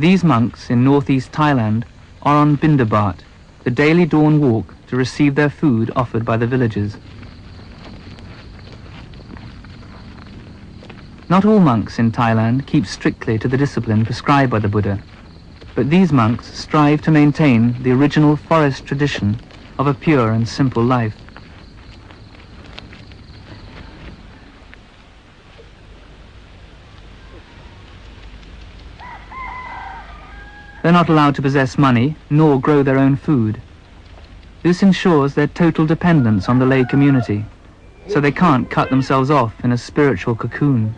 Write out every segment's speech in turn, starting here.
These monks in northeast Thailand are on Bindabat, the daily dawn walk to receive their food offered by the villagers. Not all monks in Thailand keep strictly to the discipline prescribed by the Buddha, but these monks strive to maintain the original forest tradition of a pure and simple life. They're not allowed to possess money, nor grow their own food. This ensures their total dependence on the lay community, so they can't cut themselves off in a spiritual cocoon.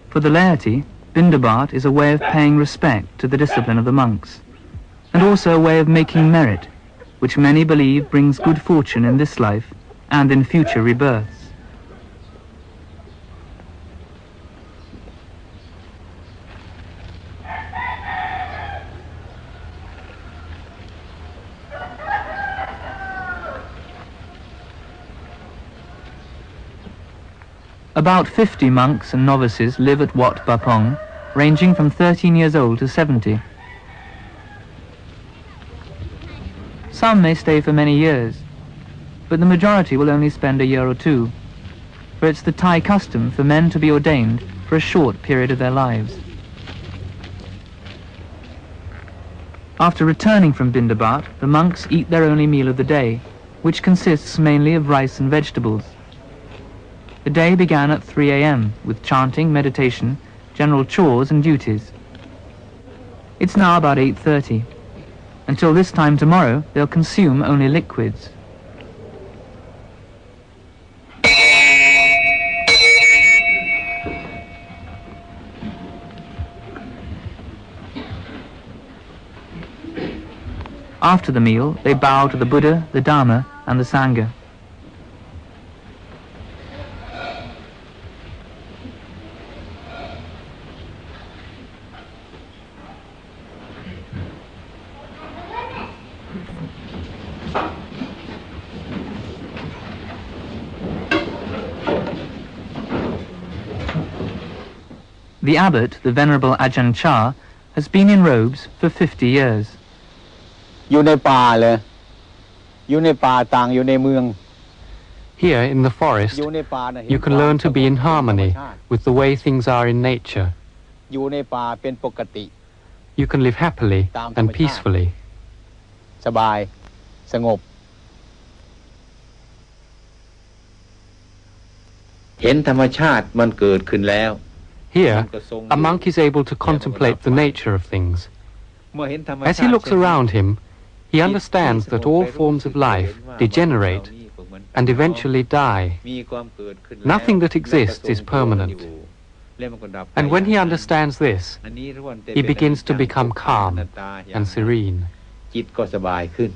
For the laity, Bindabat is a way of paying respect to the discipline of the monks, and also a way of making merit, which many believe brings good fortune in this life and in future rebirths. About 50 monks and novices live at Wat Bapong, ranging from 13 years old to 70. Some may stay for many years, but the majority will only spend a year or two, for it's the Thai custom for men to be ordained for a short period of their lives. After returning from Bindabat, the monks eat their only meal of the day, which consists mainly of rice and vegetables. The day began at 3 a.m. with chanting, meditation, general chores and duties. It's now about 8:30. Until this time tomorrow, they'll consume only liquids. After the meal, they bow to the Buddha, the Dharma, and the Sangha. The abbot, the venerable Ajahn Chah, has been in robes for 50 years. อยู่ในป่าเลยอยู่ในป่าต่างอยู่ในเมือง Here in the forest, you can learn to be in harmony with the way things are in nature. อยู่ในป่าเป็นปกติ You can live happily and peacefully. สบายสงบเห็นธรรมชาติมันเกิดขึ้นแล้ว Here, a monk is able to contemplate the nature of things. As he looks around him, he understands that all forms of life degenerate and eventually die. Nothing that exists is permanent. And when he understands this, he begins to become calm and serene. จิตก็สบายขึ้น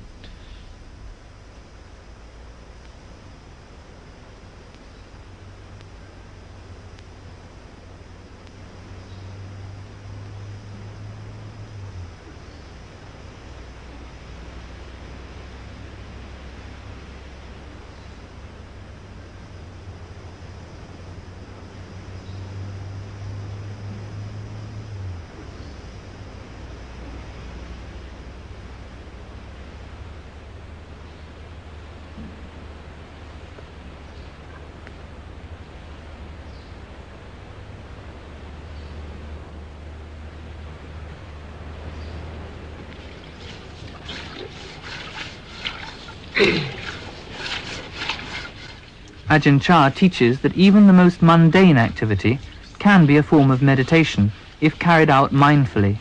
Ajahn Chah teaches that even the most mundane activity can be a form of meditation if carried out mindfully.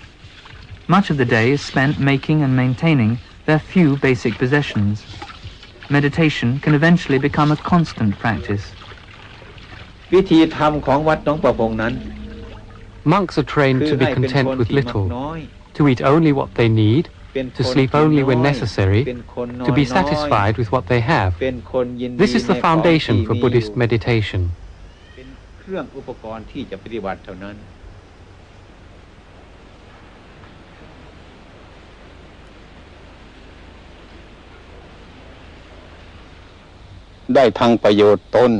Much of the day is spent making and maintaining their few basic possessions. Meditation can eventually become a constant practice. วิธีธรรมของวัดหนองประพงนั้น Monks are trained to be content with little, to eat only what they need, to sleep only when necessary, to be satisfied with what they have. This is the foundation for Buddhist meditation. เป็นเครื่องอุปกรณ์ที่จะปฏิบัติเท่านั้นได้ทั้งประโยชน์ตน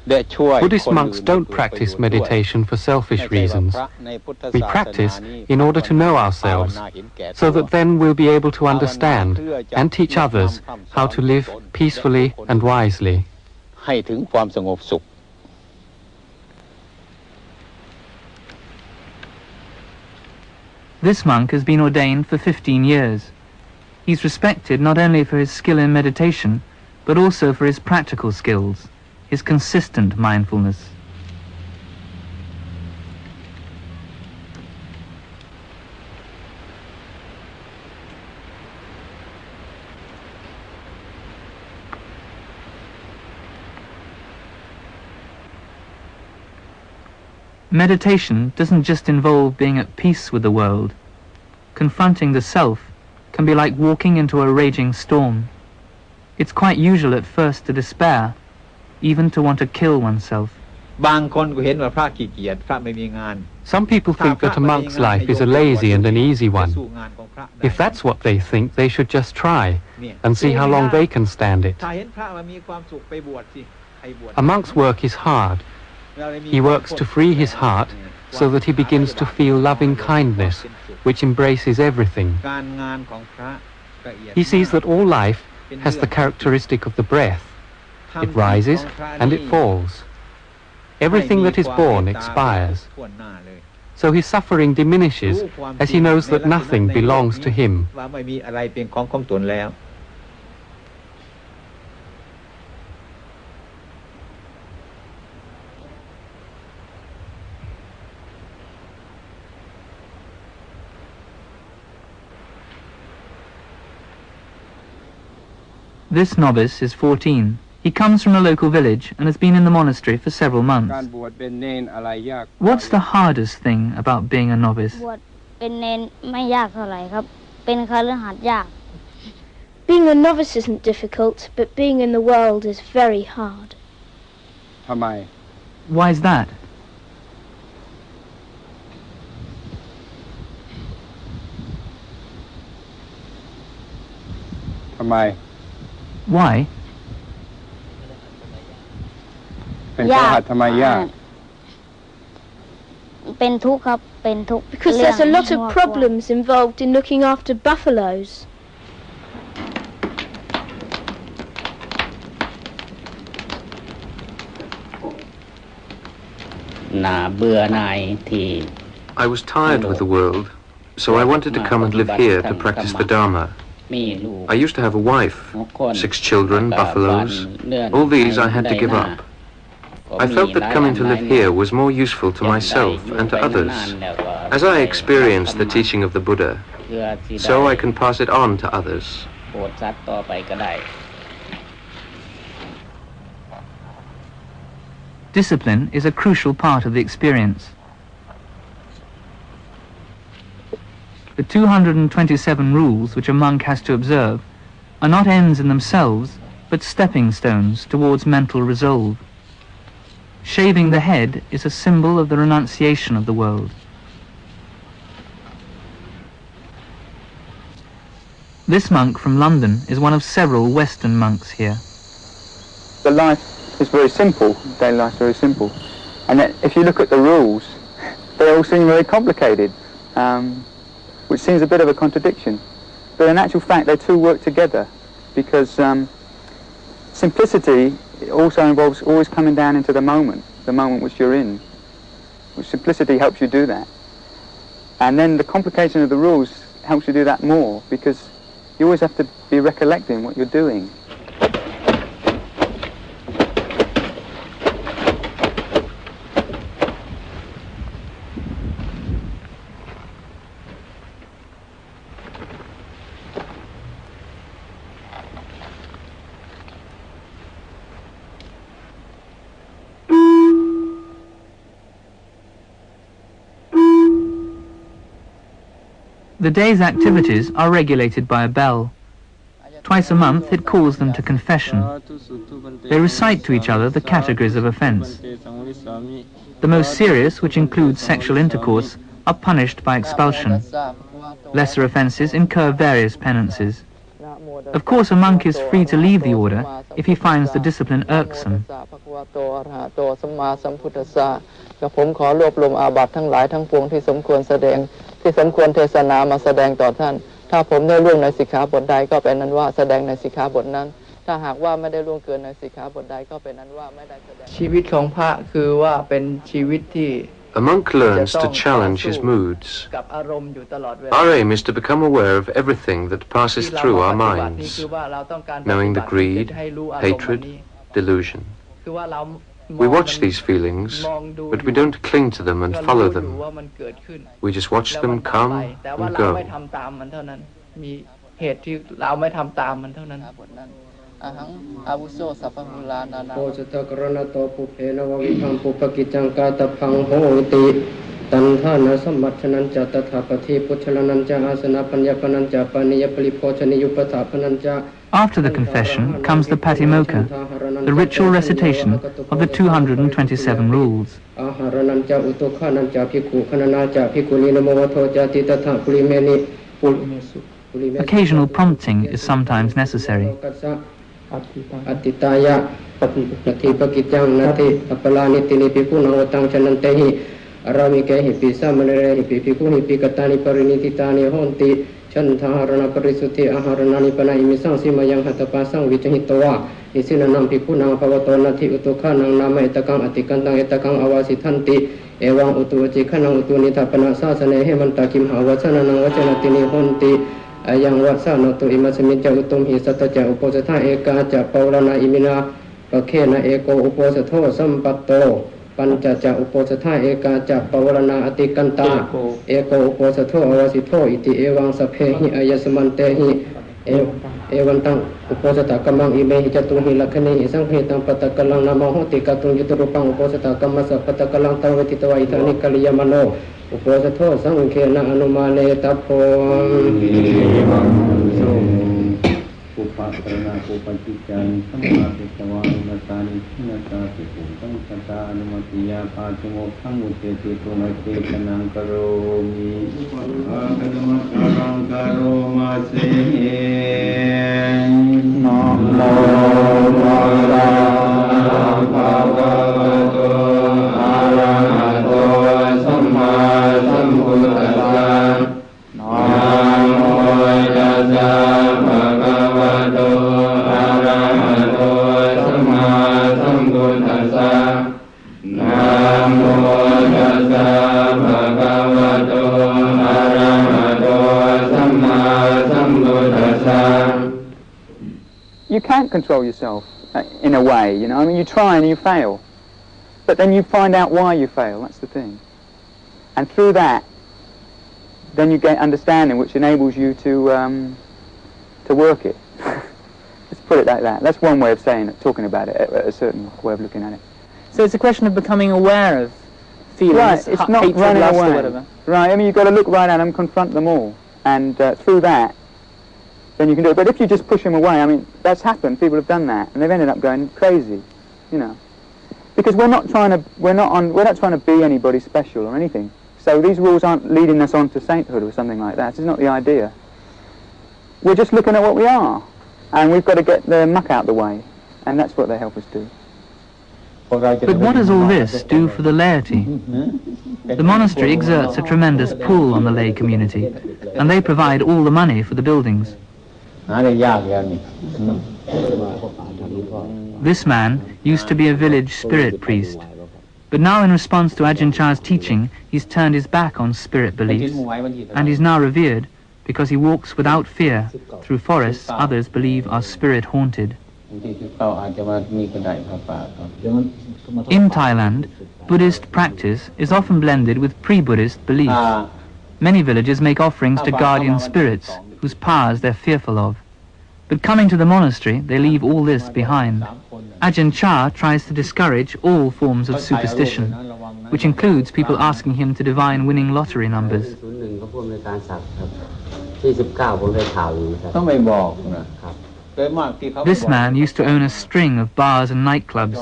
Buddhist monks don't practice meditation for selfish reasons. We practice in order to know ourselves, so that then we'll be able to understand and teach others how to live peacefully and wisely. This monk has been ordained for 15 years. He's respected not only for his skill in meditation, but also for his practical skills, his consistent mindfulness. Meditation doesn't just involve being at peace with the world. Confronting the self can be like walking into a raging storm. It's quite usual at first to despair, even to want to kill oneself. Some people think that a monk's life is a lazy and an easy one. If that's what they think, they should just try and see how long they can stand it. A monk's work is hard. He works to free his heart so that he begins to feel loving kindness, which embraces everything. He sees that all life has the characteristic of the breath. It rises and it falls. Everything that is born expires. So his suffering diminishes as he knows that nothing belongs to him. This novice is 14. He comes from a local village and has been in the monastery for several months. What's the hardest thing about being a novice? Being a novice isn't difficult, but being in the world is very hard. Why is that? Why? Because there's a lot of problems involved in looking after buffaloes. I was tired with the world, so I wanted to come and live here to practice the Dharma. I used to have a wife, 6 children, buffaloes. All these I had to give up. I felt that coming to live here was more useful to myself and to others. As I experienced the teaching of the Buddha, so I can pass it on to others. Discipline is a crucial part of the experience. The 227 rules which a monk has to observe are not ends in themselves, but stepping stones towards mental resolve. Shaving the head is a symbol of the renunciation of the world. This monk from London is one of several Western monks here. The life is very simple, daily life is very simple. And that if you look at the rules, they all seem very complicated. Which seems a bit of a contradiction. But in actual fact, they two work together, because simplicity also involves always coming down into the moment which you're in. Which simplicity helps you do that. And then the complication of the rules helps you do that more, because you always have to be recollecting what you're doing. The day's activities are regulated by a bell. Twice a month it calls them to confession. They recite to each other the categories of offence. The most serious, which include sexual intercourse, are punished by expulsion. Lesser offences incur various penances. Of course, a monk is free to leave the order if he finds the discipline irksome. กับผมขอรวบรวมอาบัติทั้งหลายทั้งปวงที่สมควรแสดงที่สมควรเทศนามาแสดงต่อท่านถ้าผมได้ล่วงในสิกขาบทใดก็เป็นนั้นว่าแสดงในสิกขาบทนั้นถ้าหากว่าไม่ได้ล่วงเกินในสิกขาบทใดก็เป็นนั้นว่าไม่ได้แสดงชีวิตของพระคือว่าเป็นชีวิตที่ A monk learns to challenge his moods. Our aim is to become aware of everything that passes through our minds, knowing the greed, hatred, delusion. We watch these feelings, but we don't cling to them and follow them. We just watch them come and go. มีเหตุที่เราไม่ทำตามมันเท่านั้นอาหังอาวุโสสัพพมุลานานาโพชตกรณโตปุเพนววิพังปุปกิจังกาตพังโหติตันทานะสัมมัชนันจะตถาปฏิพุทธลนันจะอาสนะปัญญปนันจะปานิยปริโภชนิยุปถาปนันจะ After the confession comes the patimokkha, the ritual recitation of the 227 rules. Occasional prompting is sometimes necessary. Chantarana parisuti aharanani panai misang simayang hatapasang vichahitowa isinanam pikunang pavatonati utukhanang nama etakang atikantang etakang awasitanti ewang utuwaci khanang utunita panasasane hemantakim hawasananang wacanatini honti ayang wasanotu imasamidja utum hi sataja uposatha eka paurana imina pakhena eko uposatho sampatto Pancaca uposatha eka ca pawarana atikanta eko uposatho awasitho iti ewang saphehi ayasamantehi ewantang uposatha kamang imehi jatuhi lakhani sanghetang patakalang namahoti katung yuturupang uposatha kamasa patakalang tawetitawa itani kaliyamano uposatho sangkhena anumane tapong Upakarana Upacican, Samadhisawa, Natani, Natati, Sankata, Numatiya, Patumo, Panguteti, Tunati, Kanankaromi, Akadamatarankaro, Namo Bhagavato Arahato Samma Sambuddhassa Namo Tassa You can't control yourself in a way, you know. I mean, you try and you fail, but then you find out why you fail. That's the thing, and through that, then you get understanding, which enables you to work it. Let's put it like that. That's one way of saying it, talking about it, a certain way of looking at it. So it's a question of becoming aware of feelings, right, it's not hatred, running lust, away. Or whatever. Right, I mean, you've got to look right at them, confront them all, and through that, then you can do it. But if you just push them away, I mean, that's happened. People have done that, and they've ended up going crazy, you know, because we're not trying to be anybody special or anything. So these rules aren't leading us on to sainthood or something like that. It's not the idea. We're just looking at what we are, and we've got to get the muck out the way, and that's what they help us do. But what does all this do for the laity? The monastery exerts a tremendous pull on the lay community, and they provide all the money for the buildings. This man used to be a village spirit priest, but now in response to Ajahn Chah's teaching, he's turned his back on spirit beliefs, and he's now revered because he walks without fear through forests others believe are spirit-haunted. In Thailand, Buddhist practice is often blended with pre-Buddhist beliefs. Many villagers make offerings to guardian spirits, whose powers they're fearful of. But coming to the monastery, they leave all this behind. Ajahn Chah tries to discourage all forms of superstition, which includes people asking him to divine winning lottery numbers. This man used to own a string of bars and nightclubs.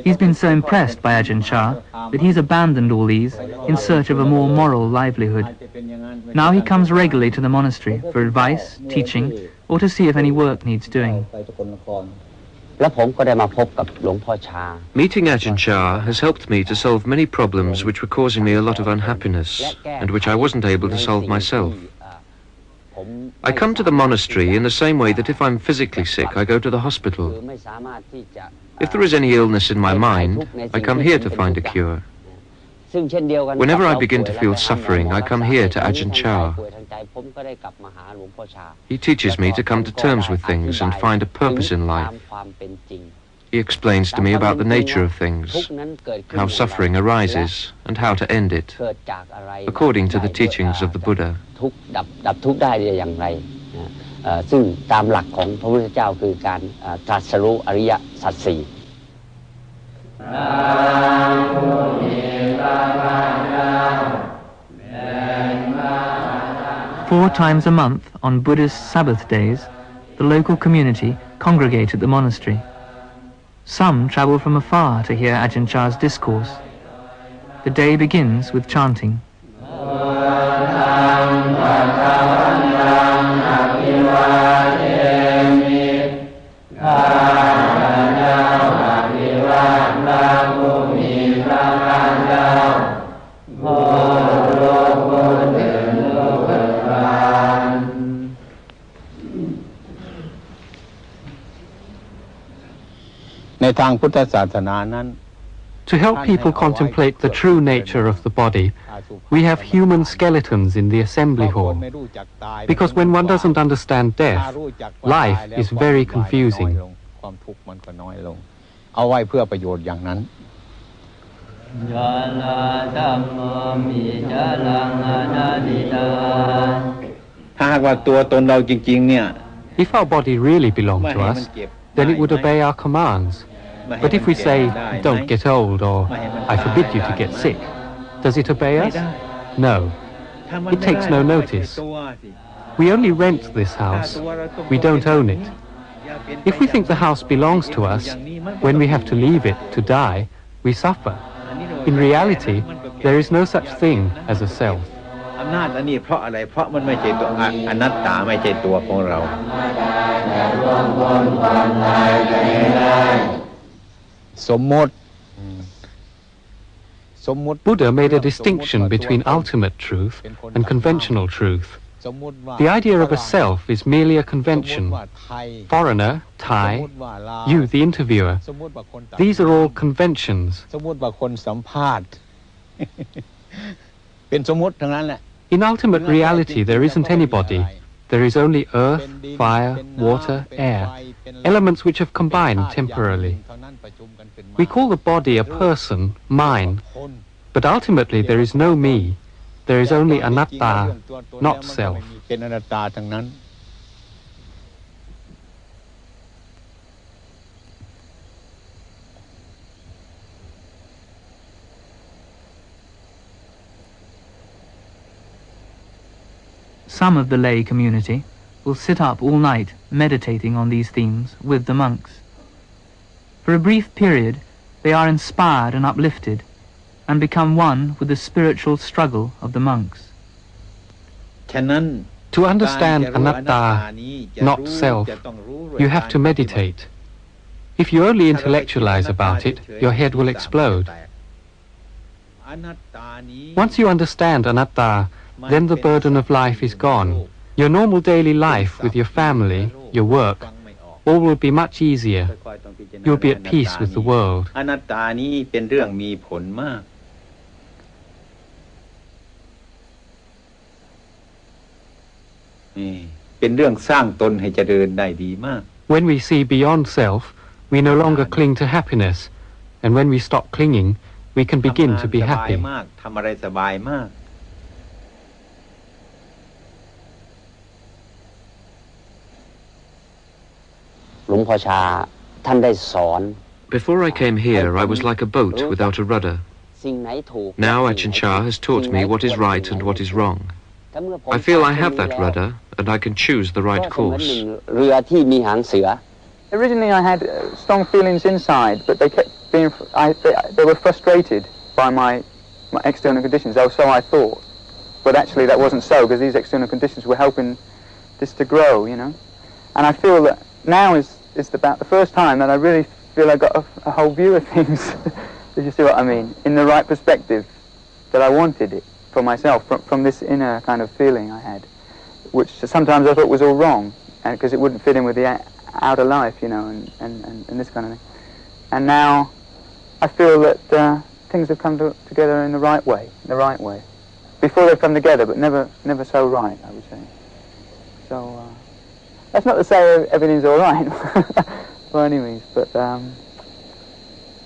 He's been so impressed by Ajahn Chah that he's abandoned all these in search of a more moral livelihood. Now he comes regularly to the monastery for advice, teaching, or to see if any work needs doing. Meeting Ajahn Chah has helped me to solve many problems which were causing me a lot of unhappiness and which I wasn't able to solve myself. I come to the monastery in the same way that if I'm physically sick, I go to the hospital. If there is any illness in my mind, I come here to find a cure. Whenever I begin to feel suffering, I come here to Ajahn Chah. He teaches me to come to terms with things and find a purpose in life. He explains to me about the nature of things, how suffering arises, and how to end it, according to the teachings of the Buddha. Four times a month, on Buddhist Sabbath days, the local community congregate at the monastery. Some travel from afar to hear Ajahn Chah's discourse. The day begins with chanting. To help people contemplate the true nature of the body, we have human skeletons in the assembly hall. Because when one doesn't understand death, life is very confusing. If our body really belonged to us, then it would obey our commands. But if we say, don't get old, or I forbid you to get sick, does it obey us? No. It takes no notice. We only rent this house. We don't own it. If we think the house belongs to us, when we have to leave it to die, we suffer. In reality, there is no such thing as a self. Buddha made a distinction between ultimate truth and conventional truth. The idea of a self is merely a convention. Foreigner, Thai, you, the interviewer, these are all conventions. In ultimate reality, there isn't anybody. There is only earth, fire, water, air, elements which have combined temporarily. We call the body a person, mine, but ultimately there is no me. There is only anatta, not self. Some of the lay community will sit up all night meditating on these themes with the monks. For a brief period, they are inspired and uplifted and become one with the spiritual struggle of the monks. To understand anatta, not self, you have to meditate. If you only intellectualize about it, your head will explode. Once you understand anatta, then the burden of life is gone. Your normal daily life with your family, your work, all will be much easier. You'll be at peace with the world. When we see beyond self, we no longer cling to happiness, and when we stop clinging, we can begin to be happy. Before I came here, I was like a boat without a rudder. Now Ajahn Chah has taught me what is right and what is wrong. I feel I have that rudder, and I can choose the right course. Originally I had strong feelings inside, but they kept being, they were frustrated by my external conditions, or so I thought. But actually that wasn't so, because these external conditions were helping this to grow, you know. And I feel that now is about the first time that I really feel I got a whole view of things, if you see what I mean, in the right perspective that I wanted it for myself, from this inner kind of feeling I had, which sometimes I thought was all wrong, and because it wouldn't fit in with the outer life, you know, and this kind of thing. And now I feel that things have come together in the right way, Before they've come together, but never so right, I would say. So that's not to say everything's all right, by any means, but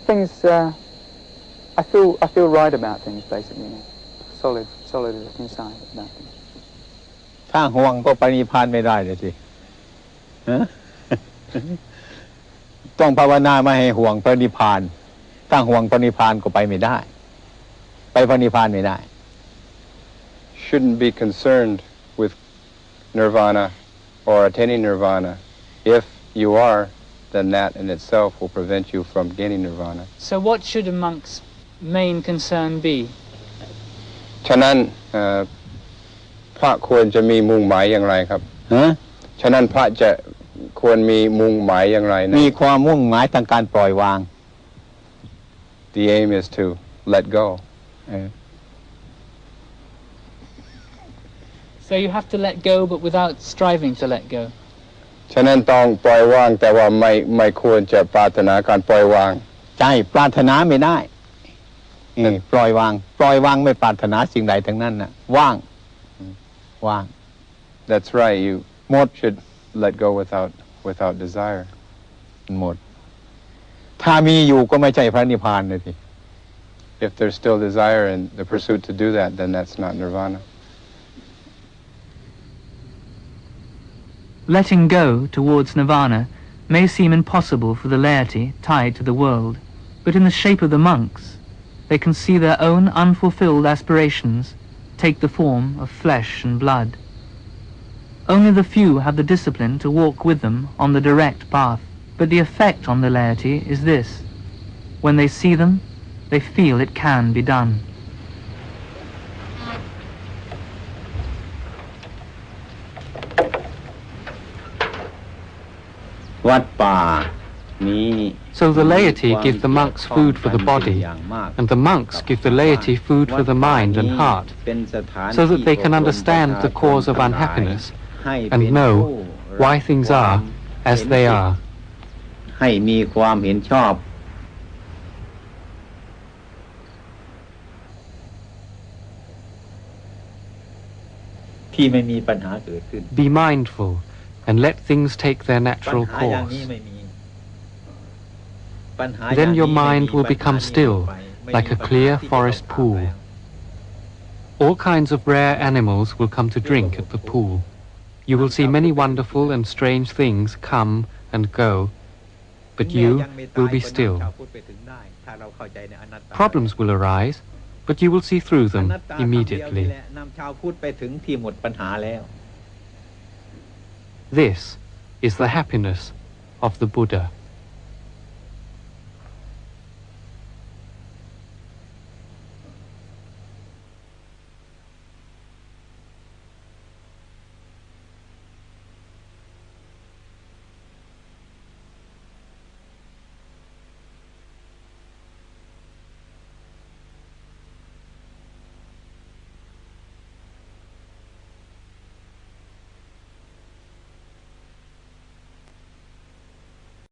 things, I feel right about things, basically, you know. solid inside about things. ถ้าห่วงก็ไปนิพพานไม่ได้เลยสิ ต้องภาวนาไม่ให้ห่วงพระนิพพานถ้าห่วงพระนิพพานก็ไปไม่ได้ไปพระนิพพานไม่ได้ Shouldn't be concerned with nirvana or attaining nirvana. If you are, then that in itself will prevent you from gaining nirvana. So what should a monk's main concern be? ฉะนั้นพระควรจะมีมุ่งหมายอย่างไรครับฉะนั้นพระจะควรมีมุ่งหมายอย่างไรมีความมุ่งหมายทางการปล่อยวาง The aim is to let go. So you have to let go, but without striving to let go. ฉะนั้นต้องปล่อยวางแต่ว่าไม่ควรจะปรารถนาการปล่อยวางใช่ปรารถนาไม่ได้ปล่อยวางไม่ปรารถนาสิ่งใดทั้งนั้นน่ะว่าง That's right. You should let go without desire. หมดถ้ามีอยู่ก็ไม่ใช่พระนิพพานเลยที If there's still desire and the pursuit to do that, then that's not nirvana. Letting go towards nirvana may seem impossible for the laity tied to the world, but in the shape of the monks, they can see their own unfulfilled aspirations take the form of flesh and blood. Only the few have the discipline to walk with them on the direct path, but the effect on the laity is this: when they see them, they feel it can be done. วัดป่า So the laity give the monks food for the body, and the monks give the laity food for the mind and heart, so that they can understand the cause of unhappiness and know why things are as they are. ให้มีความเห็นชอบที่ไม่มีปัญหาเกิดขึ้น Be mindful and let things take their natural course. Then your mind will become still, like a clear forest pool. All kinds of rare animals will come to drink at the pool. You will see many wonderful and strange things come and go, but you will be still. Problems will arise, but you will see through them immediately. This is the happiness of the Buddha.